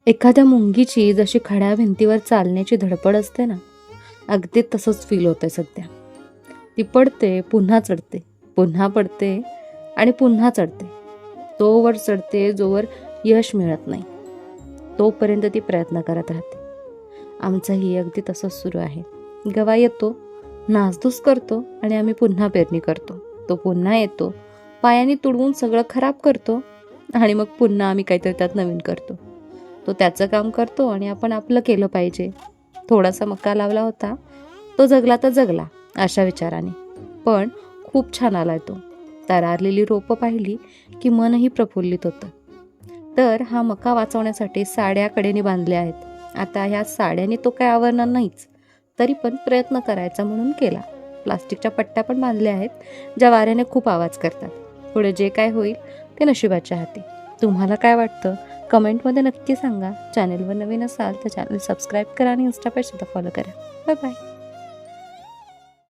एखाद्या मुंगीची जशी खड्या भिंतीवर चालण्याची धडपड असते ना, अगदी तसंच फील होतंय सध्या. ती पडते, पुन्हा चढते, पुन्हा पडते आणि पुन्हा चढते. तोवर चढते जोवर यश मिळत नाही, तोपर्यंत ती प्रयत्न करत राहते. आमचंही अगदी तसंच सुरू आहे. गवा येतो, नासधूस करतो आणि आम्ही पुन्हा पेरणी करतो. तो पुन्हा येतो, पायाने तुडवून सगळं खराब करतो आणि मग पुन्हा आम्ही काहीतरी त्यात नवीन करतो. तो त्याचं काम करतो आणि आपण आपलं केलं पाहिजे. थोडासा मका लावला होता, तो जगला तर जगला अशा विचाराने, पण खूप छान आलाय तो. तरारलेली रोपं पाहिली की मनही प्रफुल्लित होतं. तर हा मका वाचवण्यासाठी साड्या कडेने बांधल्या आहेत. आता ह्या साड्याने तो काय आवरणार नाहीच, तरी पण प्रयत्न करायचा म्हणून केला. प्लास्टिकच्या पट्ट्या पण बांधल्या आहेत, ज्या वाऱ्याने खूप आवाज करतात. पुढे जे काय होईल ते नशिबाच्या हाती. तुम्हाला काय वाटतं कमेंटमध्ये नक्की सांगा. चॅनलवर नवीन असाल तर चॅनल सबस्क्राईब करा आणि इन्स्टा पेज सुद्धा फॉलो करा. Bye bye.